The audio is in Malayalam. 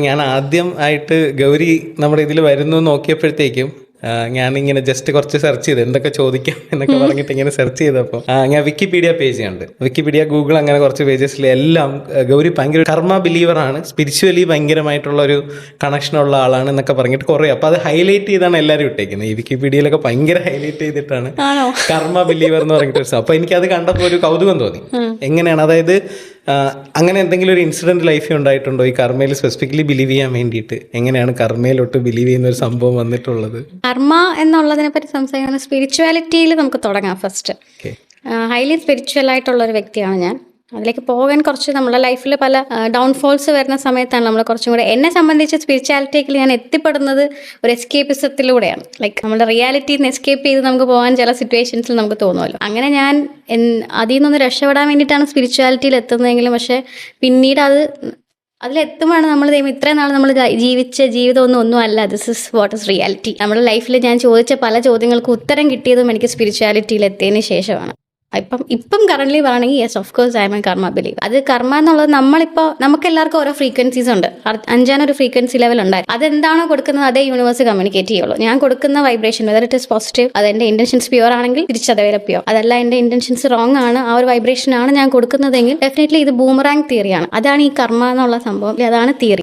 ഞാൻ ആദ്യം ആയിട്ട് ഗൗരി നമ്മുടെ ഇതിൽ വരുന്നു നോക്കിയപ്പോഴത്തേക്കും ഞാനിങ്ങനെ ജസ്റ്റ് കുറച്ച് സെർച്ച് ചെയ്ത് എന്തൊക്കെ ചോദിക്കാം എന്നൊക്കെ പറഞ്ഞിട്ട് ഇങ്ങനെ സെർച്ച് ചെയ്തപ്പോൾ ഞാൻ വിക്കിപീഡിയ പേജ് ഉണ്ട്. വിക്കിപീഡിയ, ഗൂഗിൾ, അങ്ങനെ കുറച്ച് പേജസിൽ എല്ലാം ഗൗരി ഭയങ്കര കർമ്മ ബിലീവറാണ്, സ്പിരിച്വലി ഭയങ്കരമായിട്ടുള്ള ഒരു കണക്ഷനുള്ള ആളാണ് എന്നൊക്കെ പറഞ്ഞിട്ട് കുറേ. അപ്പോൾ അത് ഹൈലൈറ്റ് ചെയ്താണ് എല്ലാവരും ഇട്ടേക്കുന്നത്. ഈ വിക്കിപീഡിയയിലൊക്കെ ഭയങ്കര ഹൈലൈറ്റ് ചെയ്തിട്ടാണ് കർമ്മ ബിലീവർ എന്ന് പറഞ്ഞിട്ട്. അപ്പോൾ എനിക്കത് കണ്ടപ്പോൾ ഒരു കൗതുകം തോന്നി. എങ്ങനെയാണ്, അതായത് അങ്ങനെ എന്തെങ്കിലും ഒരു ഇൻസിഡന്റ് ലൈഫിൽ ഉണ്ടായിട്ടുണ്ടോ ഈ കർമ്മയിൽ സ്പെസിഫിക്കലി ബിലീവ് ചെയ്യാൻ വേണ്ടിയിട്ട്? എങ്ങനെയാണ് കർമ്മയിലോട്ട് ബിലീവ് ചെയ്യുന്ന ഒരു സംഭവം വന്നിട്ടുള്ളത്? കർമ്മ എന്നുള്ളതിനെ പറ്റി സംസാരിക്കുന്ന സ്പിരിച്വാലിറ്റിയിൽ നമുക്ക് തുടങ്ങാം. ഫസ്റ്റ് ഹൈലി സ്പിരിച്വൽ ആയിട്ടുള്ള ഒരു വ്യക്തിയാണ് ഞാൻ. അതിലേക്ക് പോകാൻ കുറച്ച് നമ്മുടെ ലൈഫിൽ പല ഡൗൺഫോൾസ് വരുന്ന സമയത്താണ് നമ്മൾ കുറച്ചും കൂടെ, എന്നെ സംബന്ധിച്ച് സ്പിരിച്വാലിറ്റിയിൽ ഞാൻ എത്തിപ്പെടുന്നത് ഒരു എസ്കേപ്പിസത്തിലൂടെയാണ്. ലൈക്ക് നമ്മുടെ റിയാലിറ്റിയിൽ നിന്ന് എസ്കേപ്പ് ചെയ്ത് നമുക്ക് പോകാൻ ചില സിറ്റുവേഷൻസിൽ നമുക്ക് തോന്നുമല്ലോ. അങ്ങനെ ഞാൻ അതിൽ നിന്നൊന്ന് രക്ഷപ്പെടാൻ വേണ്ടിയിട്ടാണ് സ്പിരിച്വാലിറ്റിയിൽ എത്തുന്നതെങ്കിലും, പക്ഷേ പിന്നീട് അതിലെത്തുമ്പോഴാണ് നമ്മൾ ഇത്രയും നാൾ നമ്മൾ ജീവിച്ച ജീവിതമൊന്നും അല്ല, this is what is reality. നമ്മുടെ ലൈഫിൽ ഞാൻ ചോദിച്ച പല ചോദ്യങ്ങൾക്ക് ഉത്തരം കിട്ടിയതും എനിക്ക് സ്പിരിച്വാലിറ്റിയിൽ എത്തിയതിന് ശേഷമാണ്. ഇപ്പം കറന്റ് പറയുകയാണെങ്കിൽ yes, of course I M A കർമ്മ ബിലീവ്. അത് കർമ്മ എന്നുള്ളത് നമുക്ക് എല്ലാവർക്കും ഓരോ ഫ്രീക്വൻസീസ് ഉണ്ട്. 5 ഫ്രീക്വൻസി ലെവൽ ഉണ്ടായി. അതെന്താണോ കൊടുക്കുന്നത് അതേ യൂണിവേഴ്സ് കമ്മ്യൂണിക്കേറ്റ് ചെയ്യുള്ളൂ. ഞാൻ കൊടുക്കുന്ന vibration, whether it is positive, അത് എൻ്റെ ഇന്റൻഷൻസ് പ്യുവർ ആണെങ്കിൽ തിരിച്ചതേപോലെ പ്യുവർ. അതല്ല എൻ്റെ ഇന്റൻഷൻസ് റോങ് ആണ്, ആ ഒരു വൈബ്രേഷൻ ആണ് ഞാൻ കൊടുക്കുന്നതെങ്കിൽ ഡെഫിനറ്റ്ലി ഇത് ബൂമറാങ് തിയറിയാണ്. അതാണ് ഈ കർമ്മ എന്നുള്ള സംഭവം, അതാണ് തിയറി.